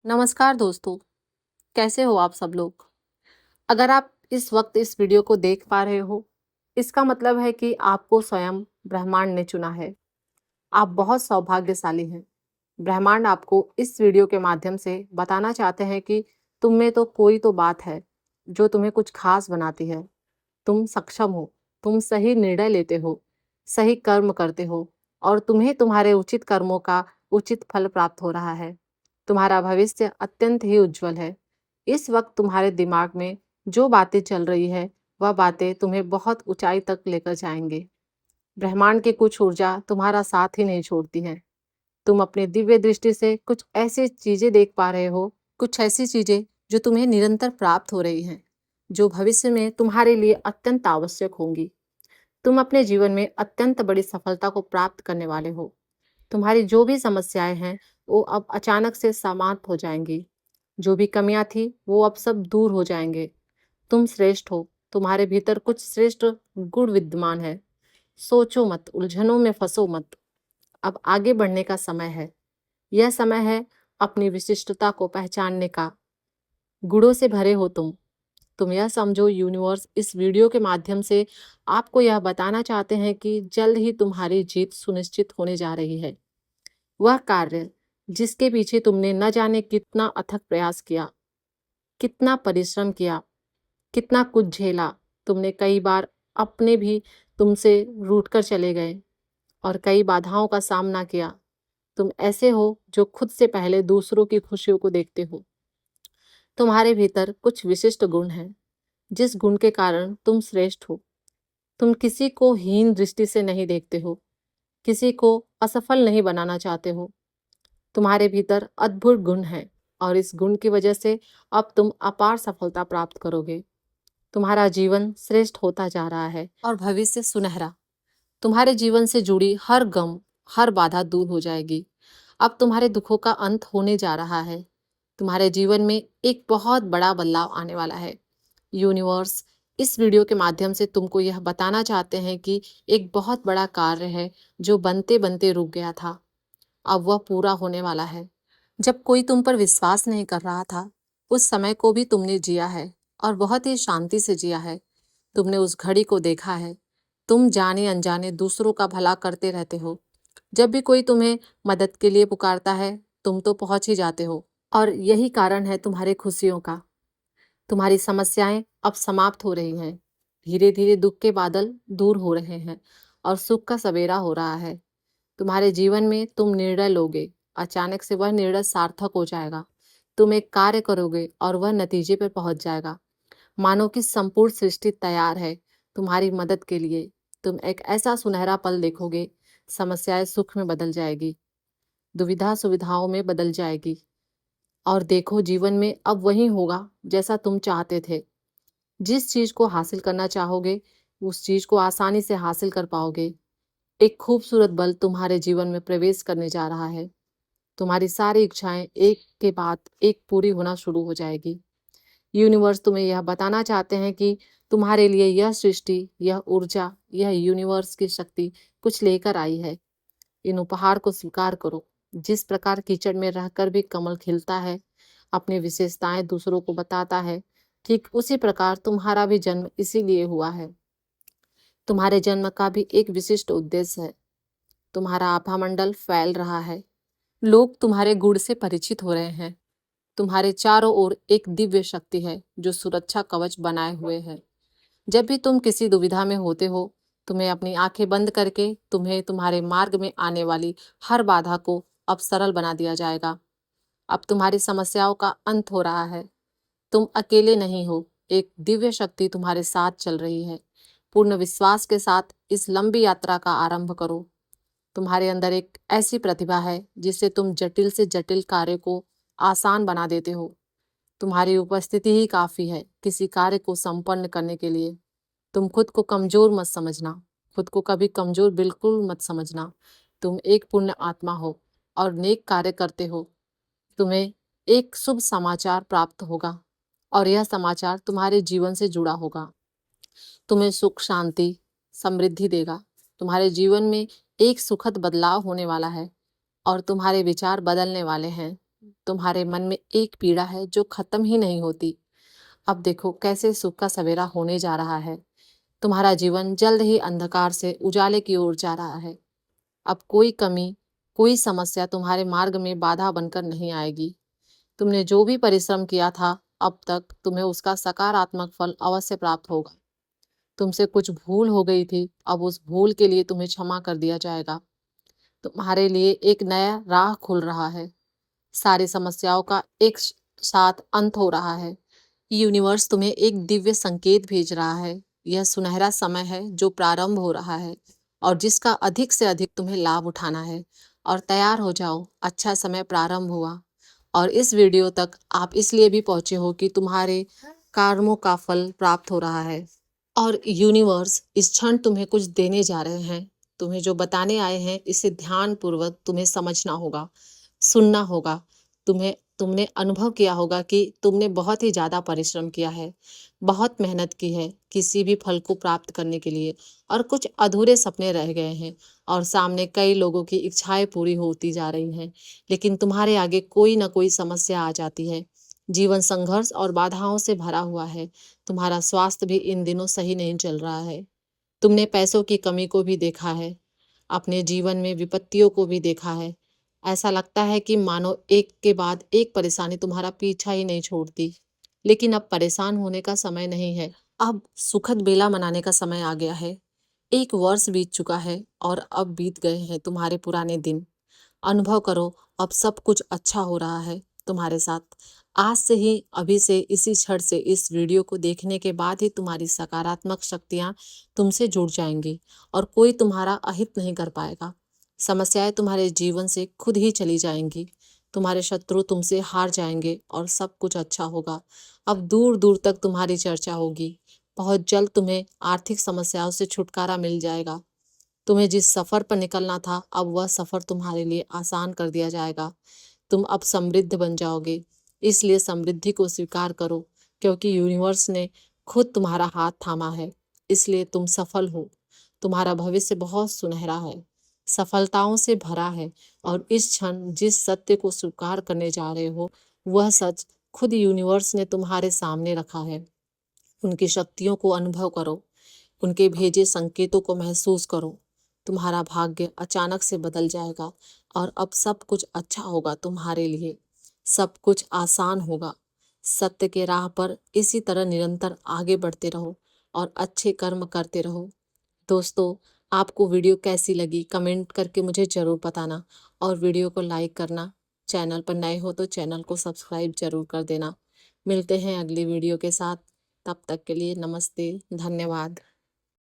नमस्कार दोस्तों, कैसे हो आप सब लोग? अगर आप इस वक्त इस वीडियो को देख पा रहे हो, इसका मतलब है कि आपको स्वयं ब्रह्मांड ने चुना है। आप बहुत सौभाग्यशाली हैं। ब्रह्मांड आपको इस वीडियो के माध्यम से बताना चाहते हैं कि तुम में तो कोई तो बात है, जो तुम्हें कुछ खास बनाती है। तुम सक्षम हो, तुम सही निर्णय लेते हो, सही कर्म करते हो और तुम्हें तुम्हारे उचित कर्मों का उचित फल प्राप्त हो रहा है। तुम्हारा भविष्य अत्यंत ही उज्जवल है। इस वक्त तुम्हारे दिमाग में जो बातें चल रही है, वह बातें तुम्हें बहुत ऊंचाई तक लेकर जाएंगे। ब्रह्मांड की कुछ ऊर्जा तुम्हारा साथ ही नहीं छोड़ती है। तुम अपनी दिव्य दृष्टि से कुछ ऐसी चीजें देख पा रहे हो, कुछ ऐसी चीजें जो तुम्हें निरंतर प्राप्त हो रही हैं, जो भविष्य में तुम्हारे लिए अत्यंत आवश्यक होंगी। तुम अपने जीवन में अत्यंत बड़ी सफलता को प्राप्त करने वाले हो। तुम्हारी जो भी समस्याएं हैं, वो अब अचानक से समाप्त हो जाएंगी। जो भी कमियां थी, वो अब सब दूर हो जाएंगे। तुम श्रेष्ठ हो। तुम्हारे भीतर कुछ श्रेष्ठ गुण विद्यमान है। सोचो मत, उलझनों में फंसो मत। अब आगे बढ़ने का समय है। यह समय है अपनी विशिष्टता को पहचानने का। गुणों से भरे हो तुम यह समझो, यूनिवर्स इस वीडियो के माध्यम से आपको यह बताना चाहते हैं कि जल्द ही तुम्हारी जीत सुनिश्चित होने जा रही है। वह कार्य जिसके पीछे तुमने न जाने कितना अथक प्रयास किया, कितना परिश्रम किया, कितना कुछ झेला। तुमने कई बार अपने भी तुमसे रूठ कर चले गए और कई बाधाओं का सामना किया। तुम ऐसे हो जो खुद से पहले दूसरों की खुशियों को देखते हो। तुम्हारे भीतर कुछ विशिष्ट गुण हैं, जिस गुण के कारण तुम श्रेष्ठ हो। तुम किसी को हीन दृष्टि से नहीं देखते हो, किसी को असफल नहीं बनाना चाहते हो। तुम्हारे भीतर अद्भुत गुण है और इस गुण की वजह से अब तुम अपार सफलता प्राप्त करोगे। तुम्हारा जीवन श्रेष्ठ होता जा रहा है और भविष्य सुनहरा। तुम्हारे जीवन से जुड़ी हर गम, हर बाधा दूर हो जाएगी। अब तुम्हारे दुखों का अंत होने जा रहा है। तुम्हारे जीवन में एक बहुत बड़ा बदलाव आने वाला है। यूनिवर्स इस वीडियो के माध्यम से तुमको यह बताना चाहते हैं कि एक बहुत बड़ा कार्य है जो बनते बनते रुक गया था, अब वह पूरा होने वाला है। जब कोई तुम पर विश्वास नहीं कर रहा था, उस समय को भी तुमने जिया है और बहुत ही शांति से जिया है। तुमने उस घड़ी को देखा है। तुम जाने अनजाने दूसरों का भला करते रहते हो। जब भी कोई तुम्हें मदद के लिए पुकारता है, तुम तो पहुंच ही जाते हो और यही कारण है तुम्हारी खुशियों का। तुम्हारी समस्याएं अब समाप्त हो रही हैं। धीरे धीरे दुख के बादल दूर हो रहे हैं और सुख का सवेरा हो रहा है। तुम्हारे जीवन में तुम निर्णय लोगे, अचानक से वह निर्णय सार्थक हो जाएगा। तुम एक कार्य करोगे और वह नतीजे पर पहुंच जाएगा। मानो कि संपूर्ण सृष्टि तैयार है तुम्हारी मदद के लिए। तुम एक ऐसा सुनहरा पल देखोगे, समस्याएं सुख में बदल जाएगी, दुविधा सुविधाओं में बदल जाएगी। और देखो, जीवन में अब वही होगा जैसा तुम चाहते थे। जिस चीज को हासिल करना चाहोगे, उस चीज को आसानी से हासिल कर पाओगे। एक खूबसूरत बल तुम्हारे जीवन में प्रवेश करने जा रहा है। तुम्हारी सारी इच्छाएं एक के बाद एक पूरी होना शुरू हो जाएगी। यूनिवर्स तुम्हें यह बताना चाहते हैं कि तुम्हारे लिए यह सृष्टि, यह ऊर्जा, यह यूनिवर्स की शक्ति कुछ लेकर आई है। इन उपहार को स्वीकार करो। जिस प्रकार कीचड़ में रहकर भी कमल खिलता है, अपनी विशेषताएं दूसरों को बताता है, ठीक उसी प्रकार तुम्हारा भी जन्म इसीलिए हुआ है। तुम्हारे जन्म का भी एक विशिष्ट उद्देश्य है। तुम्हारा आभा मंडल फैल रहा है। लोग तुम्हारे गुण से परिचित हो रहे हैं। तुम्हारे चारों ओर एक दिव्य शक्ति है जो सुरक्षा कवच बनाए हुए है। जब भी तुम किसी दुविधा में होते हो, तुम्हें अपनी आंखें बंद करके तुम्हें तुम्हारे मार्ग में आने वाली हर बाधा को अब सरल बना दिया जाएगा। अब तुम्हारी समस्याओं का अंत हो रहा है। तुम अकेले नहीं हो, एक दिव्य शक्ति तुम्हारे साथ चल रही है। पूर्ण विश्वास के साथ इस लंबी यात्रा का आरंभ करो। तुम्हारे अंदर एक ऐसी प्रतिभा है जिससे तुम जटिल से जटिल कार्य को आसान बना देते हो। तुम्हारी उपस्थिति ही काफी है किसी कार्य को संपन्न करने के लिए। तुम खुद को कमजोर मत समझना, खुद को कभी कमजोर बिल्कुल मत समझना। तुम एक पुण्य आत्मा हो और नेक कार्य करते हो। तुम्हें एक शुभ समाचार प्राप्त होगा और यह समाचार तुम्हारे जीवन से जुड़ा होगा। तुम्हें सुख, शांति, समृद्धि देगा। तुम्हारे जीवन में एक सुखद बदलाव होने वाला है और तुम्हारे विचार बदलने वाले हैं। तुम्हारे मन में एक पीड़ा है जो खत्म ही नहीं होती। अब देखो कैसे सुख का सवेरा होने जा रहा है। तुम्हारा जीवन जल्द ही अंधकार से उजाले की ओर जा रहा है। अब कोई कमी, कोई समस्या तुम्हारे मार्ग में बाधा बनकर नहीं आएगी। तुमने जो भी परिश्रम किया था, अब तक तुम्हें उसका सकारात्मक फल अवश्य प्राप्त होगा। तुमसे कुछ भूल हो गई थी, अब उस भूल के लिए तुम्हें क्षमा कर दिया जाएगा। तुम्हारे लिए एक नया राह खुल रहा है। सारी समस्याओं का एक साथ अंत हो रहा है। यूनिवर्स तुम्हें एक दिव्य संकेत भेज रहा है। यह सुनहरा समय है जो प्रारंभ हो रहा है और जिसका अधिक से अधिक तुम्हें लाभ उठाना है। और तैयार हो जाओ, अच्छा समय प्रारंभ हुआ। और इस वीडियो तक आप इसलिए भी पहुंचे हो कि तुम्हारे कर्मों का फल प्राप्त हो रहा है और यूनिवर्स इस क्षण तुम्हें कुछ देने जा रहे हैं। तुम्हें जो बताने आए हैं इसे ध्यान पूर्वक तुम्हें समझना होगा, सुनना होगा। तुमने अनुभव किया होगा कि तुमने बहुत ही ज्यादा परिश्रम किया है, बहुत मेहनत की है किसी भी फल को प्राप्त करने के लिए, और कुछ अधूरे सपने रह गए हैं और सामने कई लोगों की इच्छाएं पूरी होती जा रही हैं, लेकिन तुम्हारे आगे कोई ना कोई समस्या आ जाती है। जीवन संघर्ष और बाधाओं से भरा हुआ है। तुम्हारा स्वास्थ्य भी इन दिनों सही नहीं चल रहा है। तुमने पैसों की कमी को भी देखा है, अपने जीवन में विपत्तियों को भी देखा है। ऐसा लगता है कि मानो एक के बाद एक परेशानी तुम्हारा पीछा ही नहीं छोड़ती। लेकिन अब परेशान होने का समय नहीं है। अब सुखद बेला मनाने का समय आ गया है। एक वर्ष बीत चुका है और अब बीत गए हैं तुम्हारे पुराने दिन। अनुभव करो, अब सब कुछ अच्छा हो रहा है तुम्हारे साथ। आज से ही, अभी से, इसी क्षण से, इस वीडियो को देखने के बाद ही तुम्हारी सकारात्मक शक्तियां तुमसे जुड़ जाएंगी और कोई तुम्हारा अहित नहीं कर पाएगा। समस्याएं तुम्हारे जीवन से खुद ही चली जाएंगी। तुम्हारे शत्रु तुमसे हार जाएंगे और सब कुछ अच्छा होगा। अब दूर दूर तक तुम्हारी चर्चा होगी। बहुत जल्द तुम्हें आर्थिक समस्याओं से छुटकारा मिल जाएगा। तुम्हें जिस सफर पर निकलना था, अब वह सफर तुम्हारे लिए आसान कर दिया जाएगा। तुम अब समृद्ध बन जाओगे। इसलिए समृद्धि को स्वीकार करो, क्योंकि यूनिवर्स ने खुद तुम्हारा हाथ थामा है। इसलिए तुम सफल हो। तुम्हारा भविष्य बहुत सुनहरा है, सफलताओं से भरा है। और इस क्षण जिस सत्य को स्वीकार करने जा रहे हो, वह सच खुद यूनिवर्स ने तुम्हारे सामने रखा है। उनकी शक्तियों को अनुभव करो, उनके भेजे संकेतों को महसूस करो। तुम्हारा भाग्य अचानक से बदल जाएगा और अब सब कुछ अच्छा होगा तुम्हारे लिए। सब कुछ आसान होगा। सत्य के राह पर इसी तरह निरंतर आगे बढ़ते रहो और अच्छे कर्म करते रहो। दोस्तों, आपको वीडियो कैसी लगी कमेंट करके मुझे ज़रूर बताना और वीडियो को लाइक करना। चैनल पर नए हो तो चैनल को सब्सक्राइब जरूर कर देना। मिलते हैं अगली वीडियो के साथ। तब तक के लिए नमस्ते, धन्यवाद।